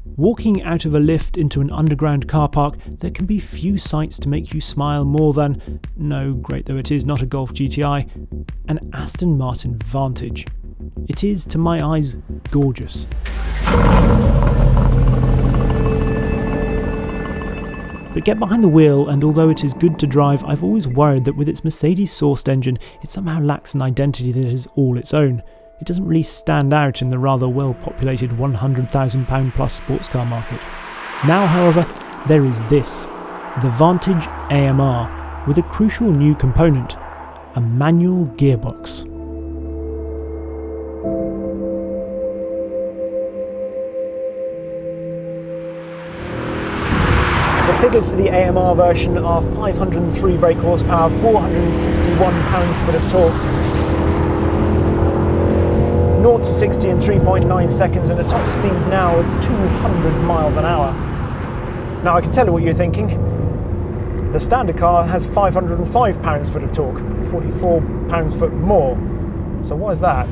Walking out of a lift into an underground car park, there can be few sights to make you smile more than, no, great though it is, not a Golf GTI, an Aston Martin Vantage. It is, to my eyes, gorgeous. But get behind the wheel, and although it is good to drive, I've always worried that with its Mercedes-sourced engine, it somehow lacks an identity that is all its own. It doesn't really stand out in the rather well-populated £100,000 plus sports car market. Now, however, there is this, the Vantage AMR, with a crucial new component, a manual gearbox. The figures for the AMR version are 503 brake horsepower, 461 pounds-foot of torque, 0 to 60 in 3.9 seconds, and a top speed now of 200 miles an hour. Now I can tell you what you're thinking. The standard car has 505 pounds-foot of torque, 44 pounds-foot more. So what is that?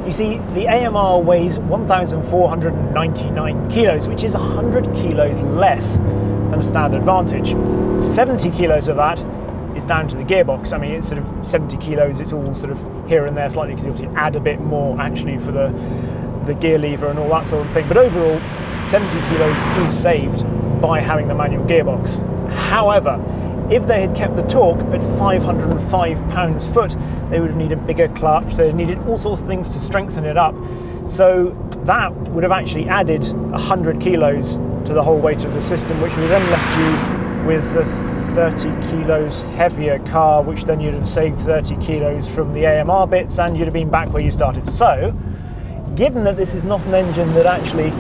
You see, the AMR weighs 1,499 kilos, which is 100 kilos less than a standard Vantage. 70 kilos of that is down to the gearbox. I mean, it's sort of 70 kilos, it's all sort of here and there slightly, because you obviously add a bit more actually for the gear lever and all that sort of thing. But overall, 70 kilos is saved by having the manual gearbox. However, if they had kept the torque at 505 pounds-foot, they would have needed a bigger clutch, they needed all sorts of things to strengthen it up. So that would have actually added 100 kilos to the whole weight of the system, which would have then left you with the 30 kilos heavier car, which then you'd have saved 30 kilos from the AMR bits, and you'd have been back where you started. So, given that this is not an engine that actually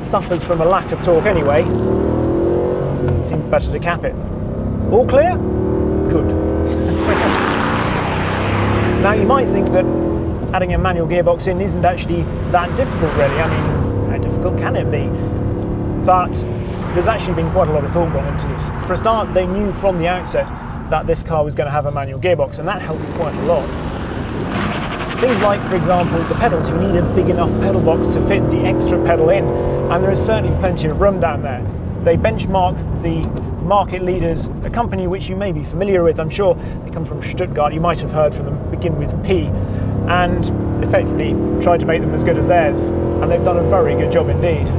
suffers from a lack of torque anyway, it seems better to cap it. All clear? Good. Now you might think that adding a manual gearbox in isn't actually that difficult really. I mean, how difficult can it be? But there's actually been quite a lot of thought gone into this. For a start, they knew from the outset that this car was going to have a manual gearbox, and that helps quite a lot. Things like, for example, the pedals. You need a big enough pedal box to fit the extra pedal in, and there is certainly plenty of room down there. They benchmark the market leaders, a company which you may be familiar with, I'm sure. They come from Stuttgart, you might have heard from them, begin with P, and effectively tried to make them as good as theirs, and they've done a very good job indeed.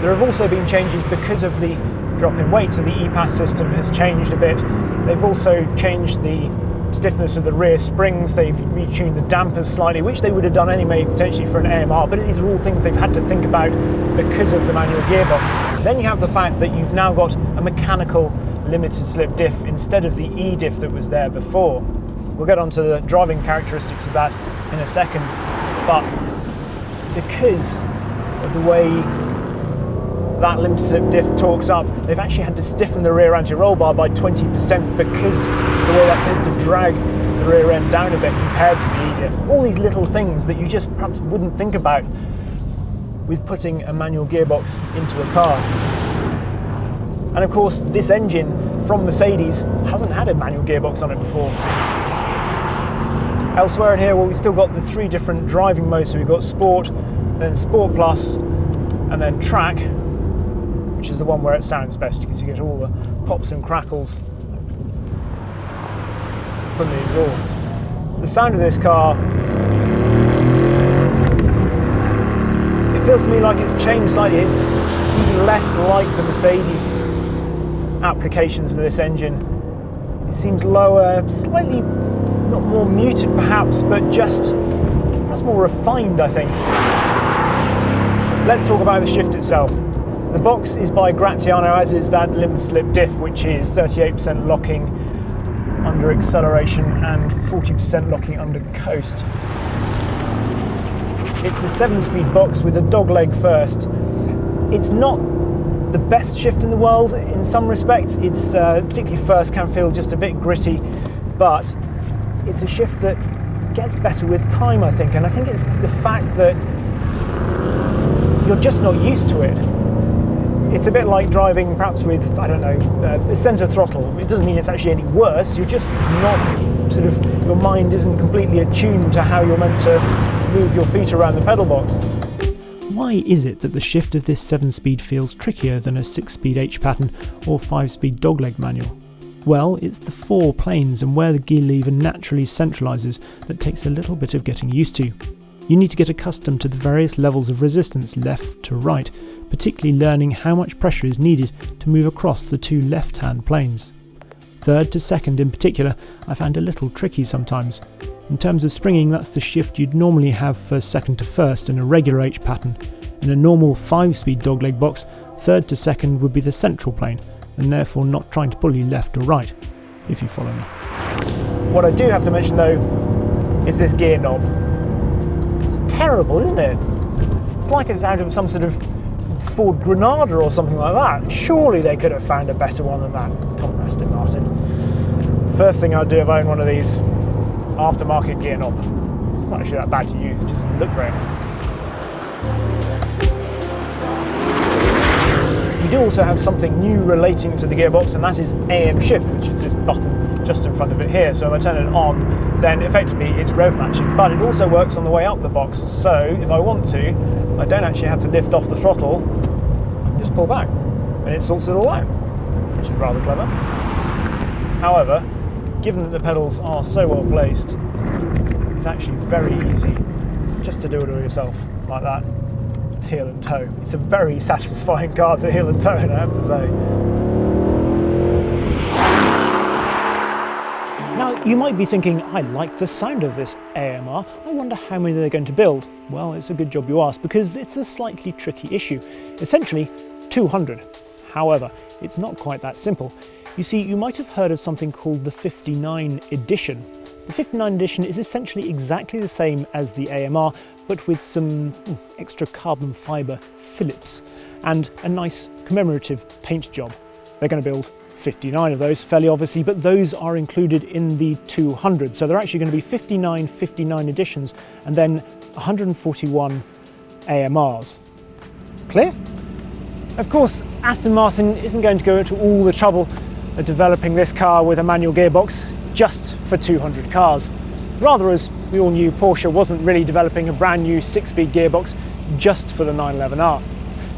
There have also been changes because of the drop in weight, so the EPAS system has changed a bit. They've also changed the stiffness of the rear springs, they've retuned the dampers slightly, which they would have done anyway potentially for an AMR, but these are all things they've had to think about because of the manual gearbox. Then you have the fact that you've now got a mechanical limited slip diff instead of the E-diff that was there before. We'll get onto the driving characteristics of that in a second, but because of the way that limited slip diff torques up, they've actually had to stiffen the rear anti-roll bar by 20% because the way that tends to drag the rear end down a bit compared to the E-diff. All these little things that you just perhaps wouldn't think about with putting a manual gearbox into a car. And of course, this engine from Mercedes hasn't had a manual gearbox on it before. Elsewhere in here, well, we've still got the three different driving modes. So we've got Sport, then Sport Plus, and then Track, which is the one where it sounds best because you get all the pops and crackles from the exhaust. The sound of this car, it feels to me like it's changed slightly. It's even less like the Mercedes applications of this engine. It seems lower, slightly not more muted perhaps, but just perhaps more refined, I think. Let's talk about the shift itself. The box is by Graziano, as is that limited slip diff, which is 38% locking under acceleration and 40% locking under coast. It's the 7-speed box with a dogleg first. It's not the best shift in the world in some respects. It's particularly first can feel just a bit gritty, but it's a shift that gets better with time, I think. And I think it's the fact that you're just not used to it. It's a bit like driving perhaps with, I don't know, centre throttle. It doesn't mean it's actually any worse, you're just not your mind isn't completely attuned to how you're meant to move your feet around the pedal box. Why is it that the shift of this 7-speed feels trickier than a 6-speed H pattern or 5-speed dogleg manual? Well, it's the 4 planes and where the gear lever naturally centralises that takes a little bit of getting used to. You need to get accustomed to the various levels of resistance left to right, particularly learning how much pressure is needed to move across the 2 left-hand planes. 3rd to 2nd in particular I found a little tricky sometimes. In terms of springing, that's the shift you'd normally have for 2nd to 1st in a regular H pattern. In a normal 5-speed dogleg box, 3rd to 2nd would be the central plane, and therefore not trying to pull you left or right, if you follow me. What I do have to mention though is this gear knob. It's terrible, isn't it? It's like it's out of some sort of Ford Granada or something like that. Surely they could have found a better one than that. Come on, Aston Martin. First thing I'd do if I own one of these, aftermarket gear knob. It's not actually that bad to use, it just doesn't look very nice. You do also have something new relating to the gearbox, and that is AM shift, which is this button just in front of it here. So if I turn it on, then effectively it's rev matching, but it also works on the way up the box. So if I want to, I don't actually have to lift off the throttle, just pull back, and it sorts it all out, which is rather clever. However, given that the pedals are so well placed, it's actually very easy just to do it all yourself, like that, heel and toe. It's a very satisfying car to heel and toe, I have to say. Now, you might be thinking, I like the sound of this AMR, I wonder how many they're going to build. Well, it's a good job you asked, because it's a slightly tricky issue. Essentially, 200. However, it's not quite that simple. You see, you might have heard of something called the 59 edition. The 59 edition is essentially exactly the same as the AMR, but with some extra carbon fibre Phillips and a nice commemorative paint job. They're going to build 59 of those, fairly obviously, but those are included in the 200. So they're actually going to be 59 editions and then 141 AMRs. Clear? Of course, Aston Martin isn't going to go into all the trouble of developing this car with a manual gearbox just for 200 cars. Rather, as we all knew, Porsche wasn't really developing a brand new 6-speed gearbox just for the 911R.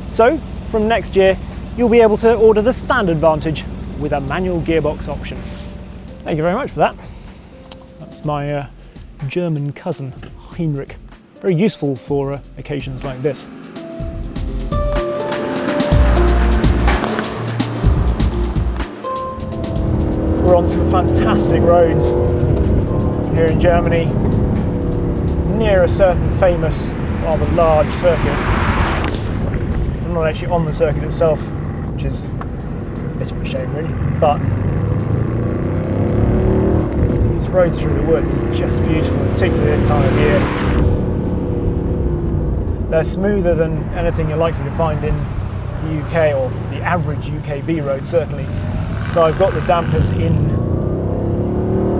So, from next year, you'll be able to order the standard Vantage with a manual gearbox option. Thank you very much for that. That's my German cousin, Heinrich. Very useful for occasions like this. We're on some fantastic roads here in Germany, near a certain famous, rather large circuit. I'm not actually on the circuit itself, which is a bit of a shame really, but these roads through the woods are just beautiful, particularly this time of year. They're smoother than anything you're likely to find in the UK, or the average UKB road certainly. So I've got the dampers in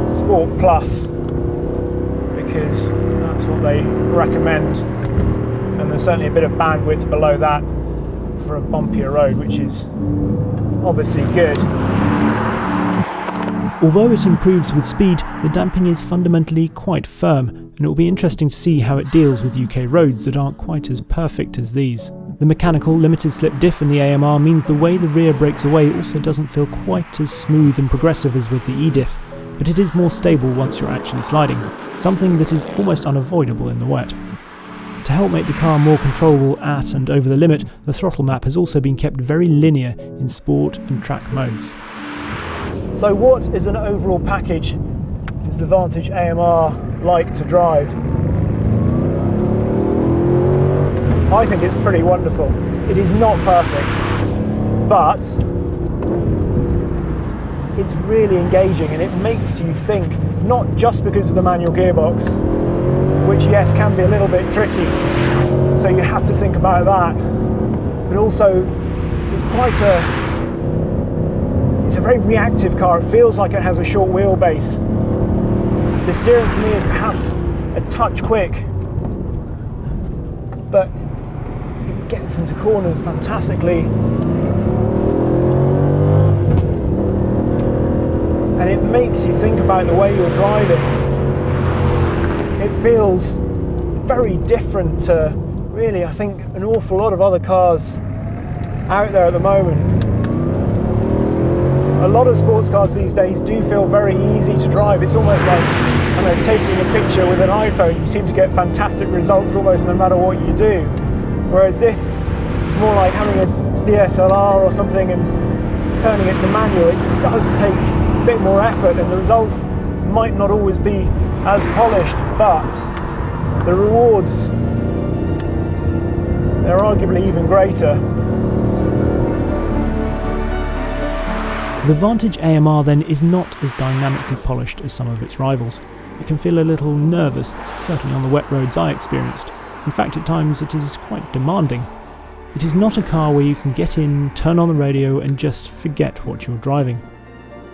Sport Plus because that's what they recommend, and there's certainly a bit of bandwidth below that for a bumpier road, which is obviously good. Although it improves with speed, the damping is fundamentally quite firm, and it will be interesting to see how it deals with UK roads that aren't quite as perfect as these. The mechanical limited slip diff in the AMR means the way the rear breaks away also doesn't feel quite as smooth and progressive as with the E-diff, but it is more stable once you're actually sliding, something that is almost unavoidable in the wet. To help make the car more controllable at and over the limit, the throttle map has also been kept very linear in sport and track modes. So what is an overall package is the Vantage AMR like to drive? I think it's pretty wonderful. It is not perfect, but it's really engaging and it makes you think, not just because of the manual gearbox, which yes can be a little bit tricky, so you have to think about that, but also it's a very reactive car. It feels like it has a short wheelbase. The steering for me is perhaps a touch quick, but it gets into corners fantastically. And it makes you think about the way you're driving. It feels very different to, really, I think, an awful lot of other cars out there at the moment. A lot of sports cars these days do feel very easy to drive. It's almost like, I don't know, taking a picture with an iPhone. You seem to get fantastic results almost no matter what you do. Whereas this is more like having a DSLR or something and turning it to manual. It does take a bit more effort, and the results might not always be as polished, but the rewards, they're arguably even greater. The Vantage AMR then is not as dynamically polished as some of its rivals. It can feel a little nervous, certainly on the wet roads I experienced. In fact, at times it is quite demanding. It is not a car where you can get in, turn on the radio and just forget what you're driving.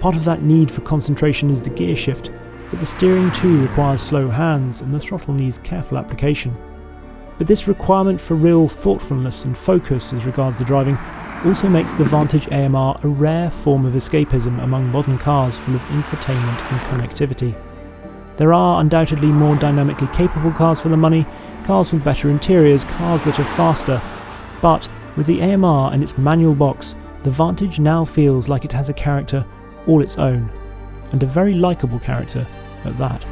Part of that need for concentration is the gear shift, but the steering too requires slow hands and the throttle needs careful application. But this requirement for real thoughtfulness and focus as regards the driving also makes the Vantage AMR a rare form of escapism among modern cars full of infotainment and connectivity. There are undoubtedly more dynamically capable cars for the money, cars with better interiors, cars that are faster, but with the AMR and its manual box, the Vantage now feels like it has a character all its own, and a very likeable character at that.